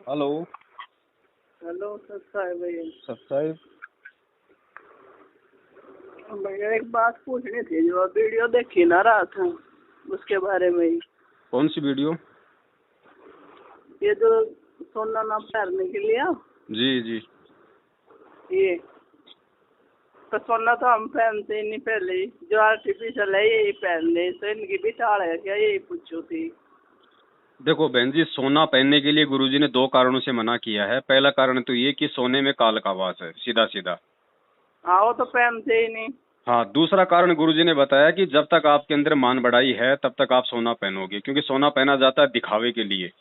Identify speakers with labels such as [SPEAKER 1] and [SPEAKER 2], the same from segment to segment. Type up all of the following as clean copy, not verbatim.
[SPEAKER 1] Hello.
[SPEAKER 2] Hello sir साहब भैया।
[SPEAKER 1] सत साहिब।
[SPEAKER 2] भैया एक बात पूछनी थी, जो वीडियो देखी ना रहा था उसके बारे में ही।
[SPEAKER 1] कौन सी वीडियो?
[SPEAKER 2] ये जो सोना ना पहनने के लिए
[SPEAKER 1] जी जी।
[SPEAKER 2] ये तो सोना तो हम पहनते ही नहीं, पहले ही जो आर्टिफिशियल है यही पहनने, तो इनकी भी टाल है क्या, यही पूछो थी।
[SPEAKER 1] देखो बहन जी, सोना पहनने के लिए गुरुजी ने 2 कारणों से मना किया है। पहला कारण तो ये कि सोने में काल का वास है, सीधा सीधा।
[SPEAKER 2] हाँ वो तो पहनते ही नहीं।
[SPEAKER 1] हाँ, दूसरा कारण गुरुजी ने बताया कि जब तक आपके अंदर मान बढ़ाई है तब तक आप सोना पहनोगे, क्योंकि सोना पहना जाता है दिखावे के लिए।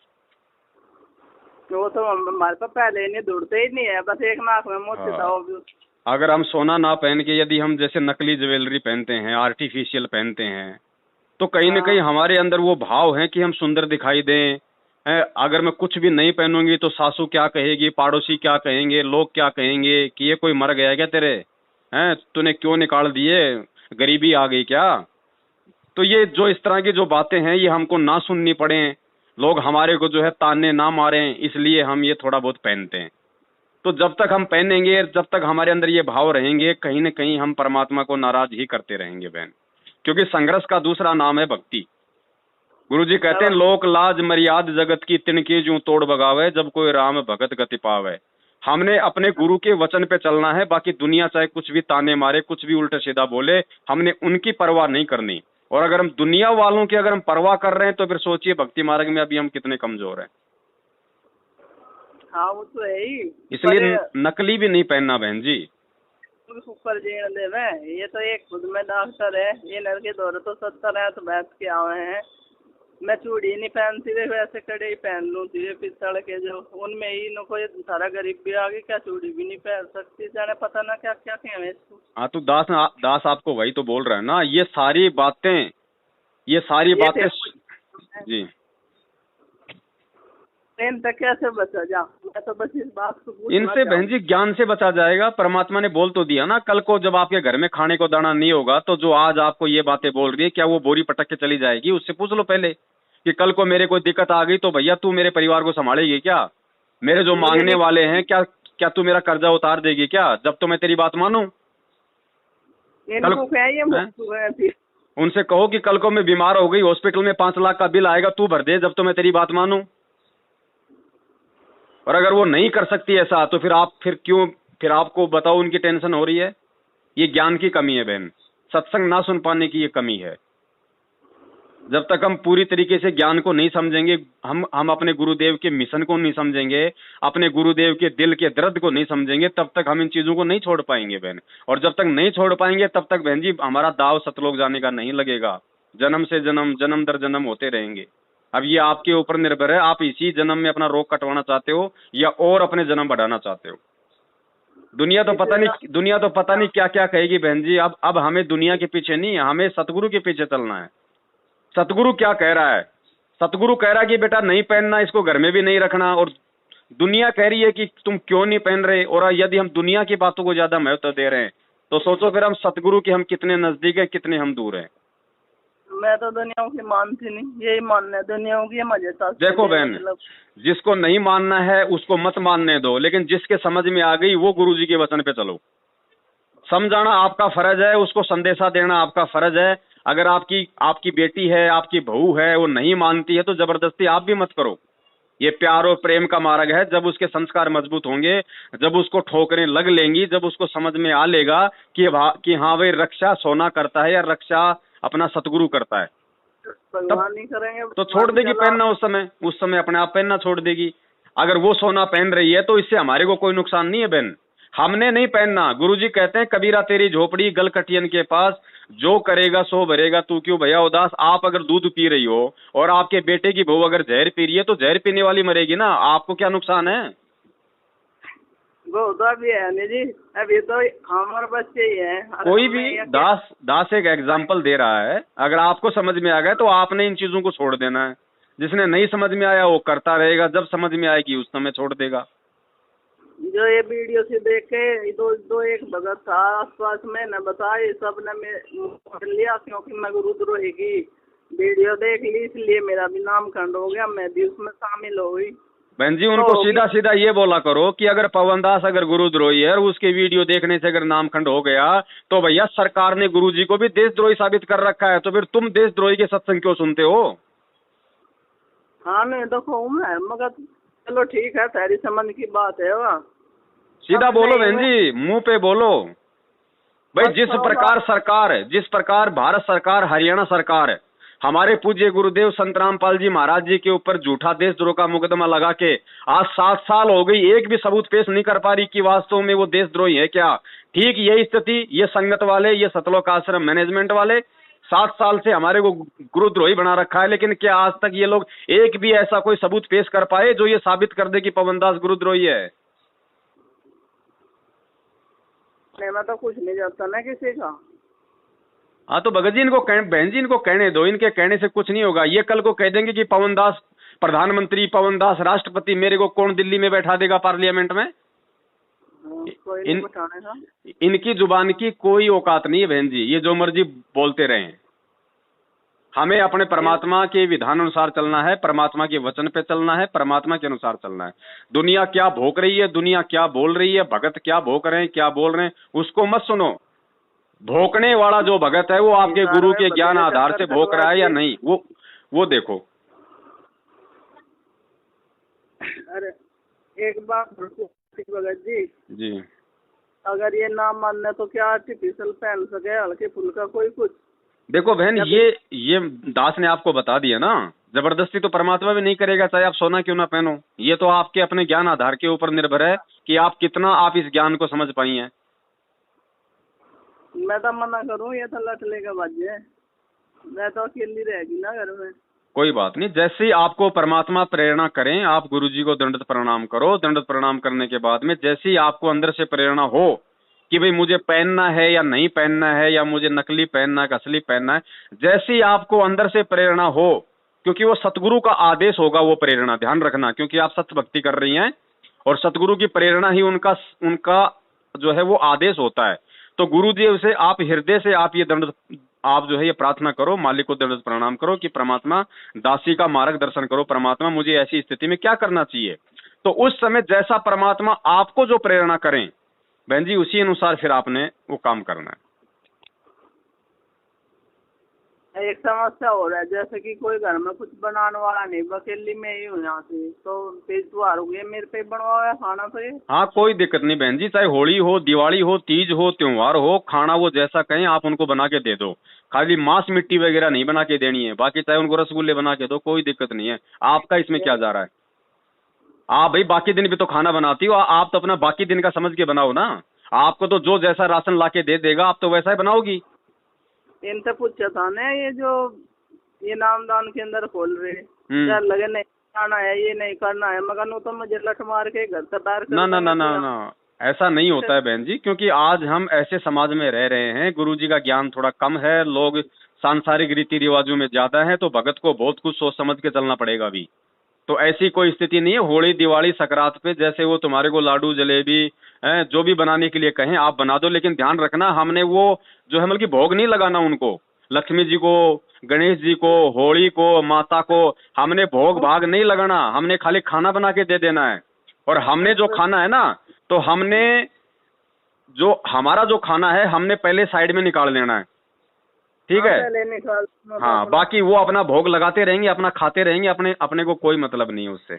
[SPEAKER 2] वो तो हमारे पास पहले ही नहीं, ढूंढते ही नहीं है, बस एक नाक में मोती था
[SPEAKER 1] हाँ,
[SPEAKER 2] वो भी।
[SPEAKER 1] अगर हम सोना ना पहन के यदि हम जैसे नकली ज्वेलरी पहनते हैं, आर्टिफिशियल पहनते हैं, तो कहीं न कहीं
[SPEAKER 2] हाँ
[SPEAKER 1] हमारे अंदर वो भाव है कि हम सुंदर दिखाई दें। अगर मैं कुछ भी नहीं पहनूंगी तो सासू क्या कहेगी, पड़ोसी क्या कहेंगे, लोग क्या कहेंगे कि ये कोई मर गया क्या तेरे, हैं तूने क्यों निकाल दिए, गरीबी आ गई क्या। तो ये जो इस तरह की जो बातें हैं ये हमको ना सुननी पड़े, लोग हमारे को जो है ताने ना मारें, इसलिए हम ये थोड़ा बहुत पहनते हैं। तो जब तक हम पहनेंगे, जब तक हमारे अंदर ये भाव रहेंगे, कहीं न कहीं हम परमात्मा को नाराज ही करते रहेंगे बहन, क्योंकि संघर्ष का दूसरा नाम है भक्ति। गुरुजी कहते हैं,
[SPEAKER 2] अब
[SPEAKER 1] लोक लाज मर्याद जगत की तिनके जूं तोड़ बगावे, जब कोई राम भगत गति पावे। हमने अपने गुरु के वचन पे चलना है, बाकी दुनिया चाहे कुछ भी ताने मारे, कुछ भी उल्टा सीधा बोले, हमने उनकी परवाह नहीं करनी। और अगर हम दुनिया वालों की अगर हम परवाह कर रहे हैं तो फिर सोचिए भक्ति मार्ग में अभी हम कितने कमजोर हैं।
[SPEAKER 2] हाँ वो तो है ही। पर
[SPEAKER 1] इसलिए नकली भी नहीं पहनना बहन जी।
[SPEAKER 2] ऊपर जीण देवे, ये तो एक खुद में डॉक्टर है, ये नर के दौरे तो 70 है तो बैठ के आए हैं। मैं चूड़ी नहीं पहनती थे, वैसे कड़े ही पहन लूँ थी पित्तल के, जो उनमें ही न कोई सारा गरीब भी आ गई, क्या चूड़ी भी नहीं पहन सकती, जाने पता ना क्या क्या कहें इसको।
[SPEAKER 1] हाँ, तो दास आपको वही तो बोल रहा है ना, ये सारी
[SPEAKER 2] ये
[SPEAKER 1] बातें। जी।
[SPEAKER 2] ट्रेन तक कैसे बचा जा, मैं तो बस इस बात को पूछना
[SPEAKER 1] इनसे बहन
[SPEAKER 2] चाहूँ।
[SPEAKER 1] जी ज्ञान से बचा जाएगा। परमात्मा ने बोल तो दिया ना, कल को जब आपके घर में खाने को दाना नहीं होगा तो जो आज आपको ये बातें बोल रही है, क्या वो बोरी पटक के चली जाएगी? उससे पूछ लो पहले कि कल को मेरे कोई दिक्कत आ गई तो भैया तू मेरे परिवार को संभालेगी क्या? मेरे जो
[SPEAKER 2] मुझे
[SPEAKER 1] मांगने
[SPEAKER 2] नहीं,
[SPEAKER 1] वाले हैं, क्या क्या तू मेरा कर्जा उतार देगी क्या, जब तो मैं तेरी बात मानूं? कल
[SPEAKER 2] इनको क्या ये
[SPEAKER 1] हैं?
[SPEAKER 2] मुफ्त है फिर।
[SPEAKER 1] उनसे कहो कि कल को मैं बीमार हो गई, हॉस्पिटल में 5 लाख का बिल आएगा, तू भर दे, जब तो मैं तेरी बात मानूं। और अगर वो नहीं कर सकती ऐसा तो फिर आपको बताओ उनकी टेंशन हो रही है। ये ज्ञान की कमी है बहन, सत्संग ना सुन पाने की ये कमी है। जब तक हम पूरी तरीके से ज्ञान को नहीं समझेंगे, हम अपने गुरुदेव के मिशन को नहीं समझेंगे, अपने गुरुदेव के दिल के दर्द को नहीं समझेंगे, तब तक हम इन चीजों को नहीं छोड़ पाएंगे बहन। और जब तक नहीं छोड़ पाएंगे तब तक बहन जी हमारा दाव सतलोक जाने का नहीं लगेगा। जन्म से जन्म, जन्म दर जन्म होते रहेंगे। अब ये आपके ऊपर निर्भर है, आप इसी जन्म में अपना रोग कटवाना चाहते हो या और अपने जन्म बढ़ाना चाहते हो। दुनिया तो पता नहीं क्या क्या कहेगी बहन जी। अब हमें दुनिया के पीछे नहीं, हमें सतगुरु के पीछे चलना है। सतगुरु क्या कह रहा है? सतगुरु कह रहा है कि बेटा नहीं पहनना, इसको घर में भी नहीं रखना। और दुनिया कह रही है कि तुम क्यों नहीं पहन रहे। और यदि हम दुनिया की बातों को ज्यादा महत्व दे रहे हैं तो सोचो फिर हम सतगुरु के हम कितने नजदीक है, कितने हम दूर हैं।
[SPEAKER 2] मैं तो दुनिया की मानती नहीं, यही मानना है दुनिया की, मजे साथ
[SPEAKER 1] देखो बहन,
[SPEAKER 2] मतलब।
[SPEAKER 1] जिसको नहीं मानना है उसको मत मानने दो, लेकिन जिसके समझ में आ गई वो गुरुजी के वचन पे चलो। समझाना आपका फर्ज है, उसको संदेशा देना आपका फर्ज है। अगर आपकी आपकी बेटी है, आपकी बहू है, वो नहीं मानती है तो जबरदस्ती आप भी मत करो। ये प्यार और प्रेम का मार्ग है। जब उसके संस्कार मजबूत होंगे, जब उसको ठोकरें लग लेंगी, जब उसको समझ में आ लेगा कि हाँ भाई रक्षा सोना करता है या रक्षा अपना सतगुरु करता है, तब
[SPEAKER 2] भगवान नहीं करेंगे
[SPEAKER 1] तो छोड़ देगी
[SPEAKER 2] चला।
[SPEAKER 1] पहनना। उस समय अपने आप पहनना छोड़ देगी। अगर वो सोना पहन रही है तो इससे हमारे को कोई नुकसान नहीं है बहन। हमने नहीं पहनना। गुरुजी कहते हैं, कबीरा तेरी झोपड़ी गलकटियन के पास, जो करेगा सो भरेगा, तू क्यों भैया उदास। आप अगर दूध पी रही हो और आपके बेटे की बहू अगर जहर पी रही है तो जहर पीने वाली मरेगी ना, आपको क्या नुकसान है?
[SPEAKER 2] वो होता भी है नहीं जी, अभी तो हमारे बच्चे ही हैं।
[SPEAKER 1] कोई भी दास एक एग्जाम्पल दे रहा है। अगर आपको समझ में आ गया तो आपने इन चीजों को छोड़ देना है। जिसने नहीं समझ में आया वो करता रहेगा, जब समझ में आएगी उस समय छोड़ देगा।
[SPEAKER 2] जो ये वीडियो से देख के दो एक भगत था आसपास में न बताए, सब ने मैं लिया क्योंकि मैं गुरुद्रोही की वीडियो देख ली, इसलिए मेरा भी नामकरण हो गया, मैं भी उसमें शामिल हो गई।
[SPEAKER 1] बहन जी उनको
[SPEAKER 2] तो
[SPEAKER 1] सीधा सीधा ये बोला करो कि अगर पवन दास अगर गुरुद्रोही है और उसके वीडियो देखने से अगर नामखंड हो गया तो भैया सरकार ने गुरुजी को भी देशद्रोही साबित कर रखा है, तो फिर तुम देशद्रोही के सत्संग क्यों सुनते हो?
[SPEAKER 2] हाँ नहीं देखो मैं मगर चलो ठीक है, तेरी समझ की बात है वह।
[SPEAKER 1] सीधा
[SPEAKER 2] अब
[SPEAKER 1] बोलो
[SPEAKER 2] नहीं
[SPEAKER 1] बहन जी, मुंह पे बोलो भाई। जिस
[SPEAKER 2] अच्छा
[SPEAKER 1] प्रकार सरकार है, जिस प्रकार भारत सरकार, हरियाणा सरकार है, हमारे पूज्य गुरुदेव संत रामपाल जी महाराज जी के ऊपर झूठा देशद्रोह का मुकदमा लगा के आज 7 साल हो गई, एक भी सबूत पेश नहीं कर पा रही कि वास्तव में वो देशद्रोही है क्या। ठीक यही स्थिति ये संगत वाले, ये सतलोक आश्रम मैनेजमेंट वाले 7 साल से हमारे को गुरुद्रोही बना रखा है, लेकिन क्या आज तक ये लोग एक भी ऐसा कोई सबूत पेश कर पाए जो ये साबित कर दे कि पवन दास गुरुद्रोही है?
[SPEAKER 2] नहीं मैं तो कुछ नहीं जानता ना किसी का।
[SPEAKER 1] हाँ तो भगत जी इनको बहन जी इनको कहने दो, इनके कहने से कुछ नहीं होगा। ये कल को कह देंगे कि पवन दास प्रधानमंत्री, पवन दास राष्ट्रपति, मेरे को कौन दिल्ली में बैठा देगा पार्लियामेंट में?
[SPEAKER 2] कोई नहीं बताने का।
[SPEAKER 1] इनकी जुबान की कोई औकात नहीं है बहन जी, ये जो मर्जी बोलते रहें। हमें अपने परमात्मा के विधान अनुसार चलना है, परमात्मा के वचन पे चलना है, परमात्मा के अनुसार चलना है। दुनिया क्या भोग रही है, दुनिया क्या बोल रही है, भगत क्या भोग रहे हैं, क्या बोल रहे हैं, उसको मत सुनो। भोंकने वाला जो भगत है वो आपके गुरु के ज्ञान आधार से भोंक रहा है या नहीं, वो देखो।
[SPEAKER 2] अरे एक बात भगत
[SPEAKER 1] जी
[SPEAKER 2] अगर ये ना मानने तो क्या आर्टिफिशियल पहन सके हल्के फुल्का कोई कुछ?
[SPEAKER 1] देखो बहन, ये दास ने आपको बता दिया ना, जबरदस्ती तो परमात्मा भी नहीं करेगा, चाहे आप सोना क्यों ना पहनो। ये तो आपके अपने ज्ञान आधार के ऊपर निर्भर है कि आप कितना आप इस ज्ञान को समझ पाई हैं।
[SPEAKER 2] मैं तो मना करूं, ये तो लट लेगा बाजे, मैं तो अकेली रहेगी ना घर में।
[SPEAKER 1] कोई बात नहीं, जैसे ही आपको परमात्मा प्रेरणा करें आप गुरुजी को दंडवत प्रणाम करो। दंडवत प्रणाम करने के बाद में जैसे ही आपको अंदर से प्रेरणा हो कि भाई मुझे पहनना है या नहीं पहनना है, या मुझे नकली पहनना है असली पहनना है, जैसे ही आपको अंदर से प्रेरणा हो, क्योंकि वो सतगुरु का आदेश होगा वो प्रेरणा, ध्यान रखना, क्योंकि आप सत्य भक्ति कर रही हैं और सतगुरु की प्रेरणा ही उनका जो है वो आदेश होता है। तो गुरुदेव से आप हृदय से आप ये दंड, आप जो है ये प्रार्थना करो, मालिक को दंड प्रणाम करो कि परमात्मा दासी का मार्गदर्शन करो, परमात्मा मुझे ऐसी स्थिति में क्या करना चाहिए। तो उस समय जैसा परमात्मा आपको जो प्रेरणा करें बहन जी, उसी अनुसार फिर आपने वो काम करना है।
[SPEAKER 2] एक समस्या हो रहा है, जैसे कि कोई घर में कुछ बनाने वाला नहीं, अकेली में ही हो जाती, तो फिर त्योहार हो गए मेरे पे बनवा हुआ खाना तो ये।
[SPEAKER 1] हाँ कोई दिक्कत नहीं बहन जी, चाहे होली हो, दिवाली हो, तीज हो, त्योहार हो, खाना वो जैसा कहें आप उनको बना के दे दो। खाली मांस मिट्टी वगैरह नहीं बना के देनी है, बाकी चाहे उनको रसगुल्ले बना के दो, कोई दिक्कत नहीं है। आपका इसमें क्या जा रहा है? आप भाई बाकी दिन भी तो खाना बनाती हो, आप तो अपना बाकी दिन का समझ के बनाओ ना। आपको तो जो जैसा राशन ला के दे देगा आप तो वैसा ही बनाओगी।
[SPEAKER 2] इनसे पूछा था ना, ये जो ये नामदान के अंदर खोल रहे क्या लगे नहीं खाना है, ये नहीं करना है, मगर वो तो मुझे लठ मार के घर से बाहर
[SPEAKER 1] ना ना ना ना ना, ऐसा नहीं होता है बहन जी, क्योंकि आज हम ऐसे समाज में रह रहे हैं, गुरुजी का ज्ञान थोड़ा कम है, लोग सांसारिक रीति रिवाजों में ज्यादा है, तो भगत को बहुत कुछ सोच समझ के चलना पड़ेगा अभी। तो ऐसी कोई स्थिति नहीं है। होली दिवाली सकरात पे जैसे वो तुम्हारे को लाडू जलेबी जो भी बनाने के लिए कहें आप बना दो, लेकिन ध्यान रखना हमने वो जो है मतलब भोग नहीं लगाना उनको, लक्ष्मी जी को, गणेश जी को, होली को, माता को हमने भोग भाग नहीं लगाना, हमने खाली खाना बना के दे देना है। और हमने जो खाना है ना, तो हमने जो हमारा जो खाना है हमने पहले साइड में निकाल लेना है, ठीक है। हाँ बाकी वो अपना भोग लगाते रहेंगे, अपना खाते रहेंगे, अपने को कोई मतलब नहीं है उससे।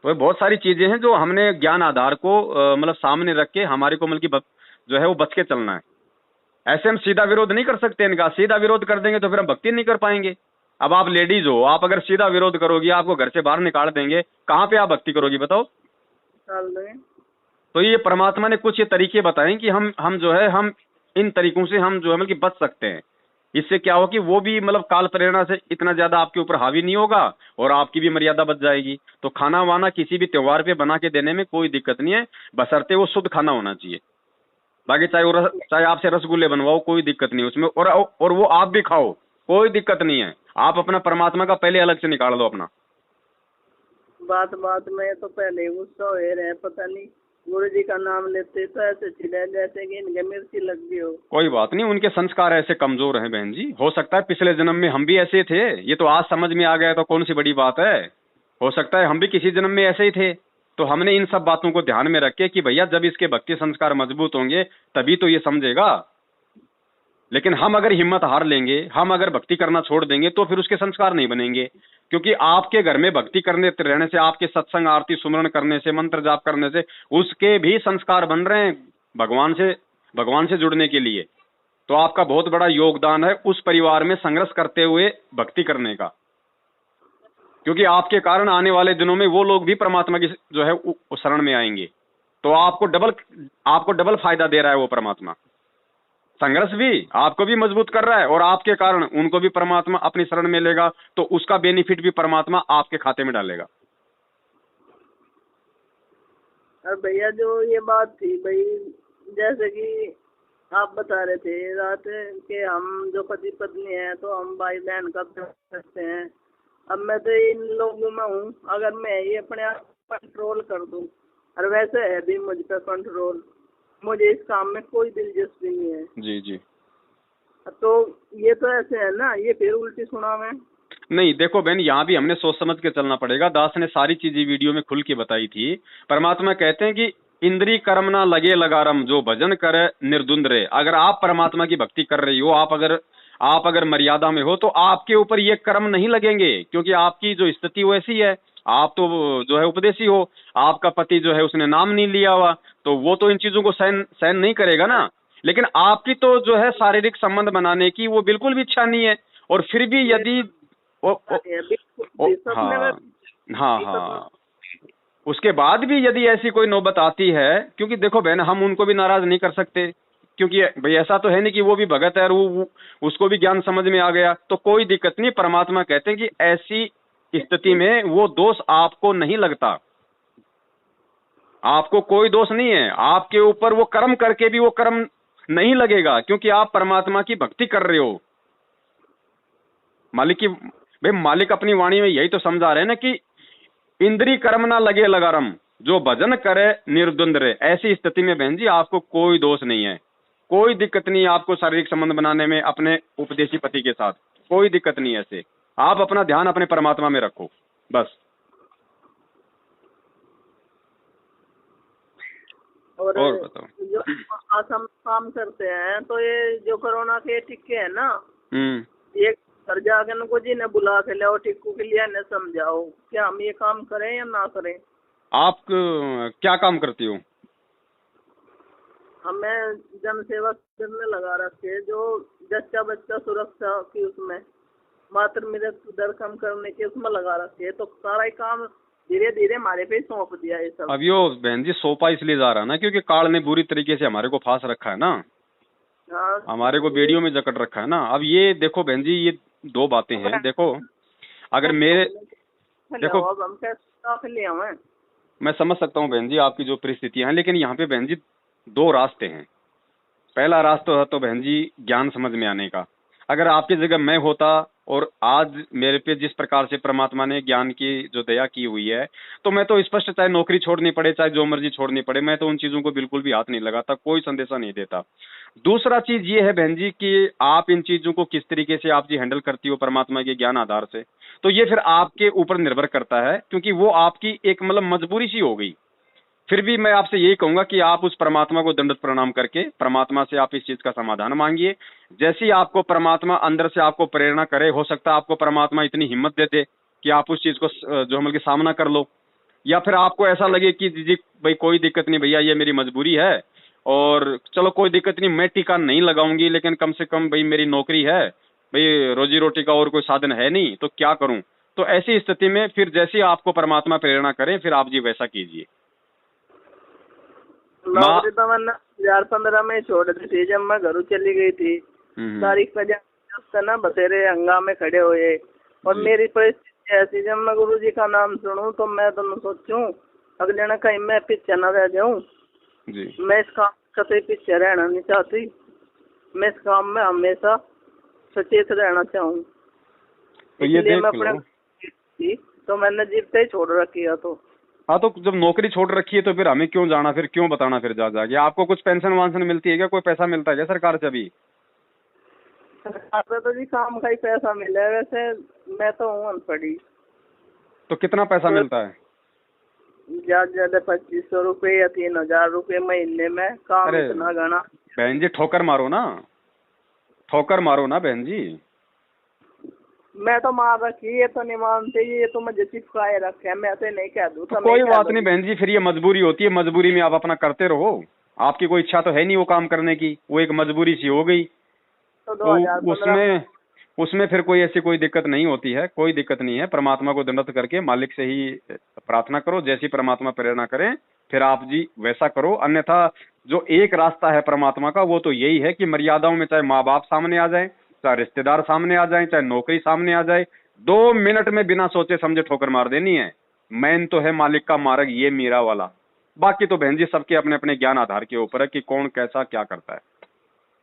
[SPEAKER 1] तो बहुत सारी चीजें हैं जो हमने ज्ञान आधार को मतलब सामने रख के हमारे को मतलब जो है वो बच के चलना है। ऐसे हम सीधा विरोध नहीं कर सकते इनका, सीधा विरोध कर देंगे तो फिर हम भक्ति नहीं कर पाएंगे। अब आप लेडीज हो, आप अगर सीधा विरोध करोगी, आपको घर से बाहर निकाल देंगे, कहाँ पे आप भक्ति करोगी बताओ? तो ये परमात्मा ने कुछ ये तरीके बताए कि हम जो है हम इन तरीकों से हम जो है मतलब बच सकते हैं। इससे क्या हो कि वो भी मतलब काल प्रेरणा से इतना ज्यादा आपके ऊपर हावी नहीं होगा और आपकी भी मर्यादा बच जाएगी। तो खाना वाना किसी भी त्योहार पे बना के देने में कोई दिक्कत नहीं है, बशर्ते वो शुद्ध खाना होना चाहिए। बाकी चाहे आपसे रसगुल्ले बनवाओ, कोई दिक्कत नहीं उसमें, और वो आप भी खाओ, कोई दिक्कत नहीं है। आप अपना परमात्मा का पहले अलग से निकाल दो अपना।
[SPEAKER 2] बात में तो पहले गुस्सा हो रहे, पता नहीं गुरु जी का नाम लेते तो ऐसे चिढ़े जैसे कि इनके मिर्ची लग गई हो।
[SPEAKER 1] कोई बात नहीं, उनके संस्कार ऐसे कमजोर हैं बहन जी, हो सकता है पिछले जन्म में हम भी ऐसे थे, ये तो आज समझ में आ गया तो कौन सी बड़ी बात है। हो सकता है हम भी किसी जन्म में ऐसे ही थे, तो हमने इन सब बातों को ध्यान में रख के कि भैया जब इसके भक्ति संस्कार मजबूत होंगे तभी तो ये समझेगा। लेकिन हम अगर हिम्मत हार लेंगे, हम अगर भक्ति करना छोड़ देंगे, तो फिर उसके संस्कार नहीं बनेंगे। क्योंकि आपके घर में भक्ति करने रहने से, आपके सत्संग आरती सुमरण करने से, मंत्र जाप करने से उसके भी संस्कार बन रहे हैं भगवान से जुड़ने के लिए। तो आपका बहुत बड़ा योगदान है उस परिवार में संघर्ष करते हुए भक्ति करने का, क्योंकि आपके कारण आने वाले दिनों में वो लोग भी परमात्मा की जो है शरण में आएंगे। तो आपको डबल फायदा दे रहा है वो परमात्मा। संघर्ष भी आपको भी मजबूत कर रहा है और आपके कारण उनको भी परमात्मा अपनी शरण में लेगा, तो उसका बेनिफिट भी परमात्मा आपके खाते में डालेगा।
[SPEAKER 2] और भैया जो ये बात थी भाई, जैसे कि आप बता रहे थे रात के हम जो पति पत्नी है तो हम भाई बहन का प्यार करते हैं। अब मैं तो इन लोगों में हूँ, अगर मैं ये अपने आप कंट्रोल कर दूँ, और वैसे है भी मुझ पर कंट्रोल, मुझे इस काम में कोई दिलचस्पी नहीं है।
[SPEAKER 1] जी जी।
[SPEAKER 2] तो ये तो ऐसे है ना, ये फिर उल्टी सुना मैं।
[SPEAKER 1] नहीं देखो बहन, यहाँ भी हमने सोच समझ के चलना पड़ेगा। दास ने सारी चीजें वीडियो में खुल के बताई थी। परमात्मा कहते हैं कि इंद्री कर्म ना लगे लगारम, जो भजन करे निर्द्वंद रहे। अगर आप परमात्मा की भक्ति कर रही हो, आप अगर मर्यादा में हो, तो आपके ऊपर ये कर्म नहीं लगेंगे, क्योंकि आपकी जो स्थिति वैसी है। आप तो जो है उपदेशी हो, आपका पति जो है उसने नाम नहीं लिया हुआ, तो वो तो इन चीजों को सहन नहीं करेगा ना। लेकिन आपकी तो जो है शारीरिक संबंध बनाने की वो बिल्कुल भी इच्छा नहीं है। और फिर भी यदि हाँ, उसके बाद भी यदि ऐसी कोई नौबत आती है, क्योंकि देखो बहन, हम उनको भी नाराज नहीं कर सकते, क्योंकि भाई ऐसा तो है नहीं कि वो भी भगत है और वो उसको भी ज्ञान समझ में आ गया, तो कोई दिक्कत नहीं। परमात्मा कहते हैं कि ऐसी स्थिति में वो दोष आपको नहीं लगता, आपको कोई दोष नहीं है। आपके ऊपर वो कर्म करके भी वो कर्म नहीं लगेगा, क्योंकि आप परमात्मा की भक्ति कर रहे हो। मालिक अपनी वाणी में यही तो समझा रहे हैं ना कि इंद्री कर्म ना लगे लगारम, जो भजन करे निर्द्वंद रहे। ऐसी स्थिति में बहन जी आपको कोई दोष नहीं है, कोई दिक्कत नहीं है आपको शारीरिक संबंध बनाने में अपने उपदेशी पति के साथ, कोई दिक्कत नहीं है। ऐसे आप अपना ध्यान अपने परमात्मा में रखो बस।
[SPEAKER 2] और
[SPEAKER 1] बताओ।
[SPEAKER 2] जो आज हम काम करते हैं, तो ये जो कोरोना के टिक्के है ना, ये घर जाके उनको जी ने बुला के ले टिक्कू के लिए न समझाओ क्या हम ये काम करें या ना करें। आप
[SPEAKER 1] क्या काम करती हो?
[SPEAKER 2] हमें जन सेवा करने लगा रखे, जो जच्चा बच्चा सुरक्षा की उसमें मात्र मृत्यु दर कम करने के उसमें लगा रखे, तो सारा ही काम धीरे धीरे हमारे पे सौंप दिया है सब।
[SPEAKER 1] अब यो बहन जी सौंपा इसलिए जा रहा ना, क्योंकि काल ने बुरी तरीके से हमारे को फांस रखा है ना। हाँ, हमारे को बेड़ियों में जकड़ रखा है ना। अब ये देखो बहन जी, ये दो बातें हैं। देखो अगर मेरे देखो,
[SPEAKER 2] अब हम कैसे ले आए?
[SPEAKER 1] मैं समझ सकता हूँ बहन जी आपकी जो परिस्थितियां हैं, लेकिन यहाँ पे बहन जी दो रास्ते हैं। पहला रास्ता है तो बहन जी ज्ञान समझ में आने का। अगर आपकी जगह मैं होता और आज मेरे पे जिस प्रकार से परमात्मा ने ज्ञान की जो दया की हुई है, तो मैं तो स्पष्ट, चाहे नौकरी छोड़नी पड़े चाहे जो मर्जी छोड़नी पड़े, मैं तो उन चीजों को बिल्कुल भी हाथ नहीं लगाता, कोई संदेशा नहीं देता। दूसरा चीज ये है बहन जी कि आप इन चीजों को किस तरीके से आप जी हैंडल करती हो परमात्मा के ज्ञान आधार से, तो ये फिर आपके ऊपर निर्भर करता है, क्योंकि वो आपकी एक मतलब मजबूरी सी हो गई। फिर भी मैं आपसे यही कहूंगा कि आप उस परमात्मा को दंडवत प्रणाम करके परमात्मा से आप इस चीज का समाधान मांगिए। जैसी आपको परमात्मा अंदर से आपको प्रेरणा करे, हो सकता है आपको परमात्मा इतनी हिम्मत दे दे कि आप उस चीज को जो मतलब कि सामना कर लो, या फिर आपको ऐसा लगे कि जी भाई कोई दिक्कत नहीं भैया, ये मेरी मजबूरी है और चलो कोई दिक्कत नहीं, मैं टीका नहीं लगाऊंगी, लेकिन कम से कम भाई मेरी नौकरी है, भाई रोजी रोटी का और कोई साधन है नहीं, तो क्या करूं। तो ऐसी स्थिति में फिर जैसी आपको परमात्मा प्रेरणा करें, फिर आप जी वैसा कीजिए।
[SPEAKER 2] नौकरी तो मैंने 2015 में छोड़ दी थी, जब मैं घर चली गई थी। तारीख पे ना बतेरे हंगामे खड़े हुए, और मेरी परिस्थिति ऐसी, जब मैं गुरु जी का नाम सुनूं तो मैं तो सोचूं अगले ना कहीं मैं पीछे न रह जाऊं। मैं इस काम कतई पीछे रहना नहीं चाहती, मैं इस काम में हमेशा सचेत रहना चाहूँ।
[SPEAKER 1] तो ये देख लो,
[SPEAKER 2] तो मैंने जीवते ही छोड़ रखी है। तो
[SPEAKER 1] हाँ, तो जब नौकरी छोड़ रखी है तो फिर हमें क्यों जाना, फिर क्यों बताना फिर जा जाके। आपको कुछ पेंशन वांशन मिलती है क्या, कोई पैसा मिलता है क्या सरकार से अभी?
[SPEAKER 2] सरकार से तो जी काम का ही पैसा मिला है, वैसे मैं तो हूँ अनपढ़ी।
[SPEAKER 1] तो कितना पैसा मिलता है?
[SPEAKER 2] ज्यादा 2500 रुपये या 3000 रुपये महीने में। काम
[SPEAKER 1] अरे
[SPEAKER 2] इतना घना।
[SPEAKER 1] बहन जी ठोकर मारो ना, ठोकर मारो ना बहन जी।
[SPEAKER 2] मैं तो मार रखी, ये तो नहीं मानते, ये तो मुझे चिपकाए रखे है, मैं तो नहीं कह दूँ
[SPEAKER 1] तो कोई बात नहीं बहन जी, फिर ये मजबूरी होती है, मजबूरी में आप अपना करते रहो। आपकी कोई इच्छा तो है नहीं वो काम करने की, वो एक मजबूरी सी हो गई।
[SPEAKER 2] तो
[SPEAKER 1] तो
[SPEAKER 2] 2015
[SPEAKER 1] उसमें फिर कोई ऐसी कोई दिक्कत नहीं होती है, कोई दिक्कत नहीं है। परमात्मा को दंडवत करके मालिक से ही प्रार्थना करो, जैसी परमात्मा प्रेरणा करें फिर आप जी वैसा करो। अन्यथा जो एक रास्ता है परमात्मा का वो तो यही है कि मर्यादाओं में, चाहे माँ बाप सामने आ जाए, चाहे रिश्तेदार सामने आ जाए, चाहे नौकरी सामने आ जाए, 2 मिनट में बिना सोचे समझे ठोकर मार देनी है। मैन तो है मालिक का मार्ग ये मीरा वाला। बाकी तो बहन जी सबके अपने अपने ज्ञान आधार के ऊपर है कि कौन कैसा क्या करता है।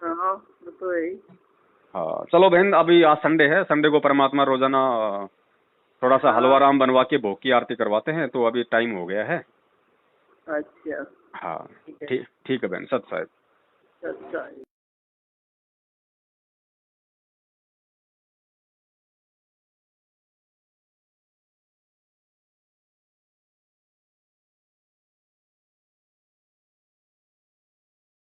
[SPEAKER 2] हाँ वो तो यही।
[SPEAKER 1] हाँ चलो बहन, अभी आज संडे है, संडे को परमात्मा रोजाना थोड़ा सा हलवा राम बनवा के भोग की आरती करवाते हैं, तो अभी टाइम हो गया है।
[SPEAKER 2] अच्छा
[SPEAKER 1] हाँ ठीक, ठीक है बहन, सत साहिब।
[SPEAKER 2] अच्छा।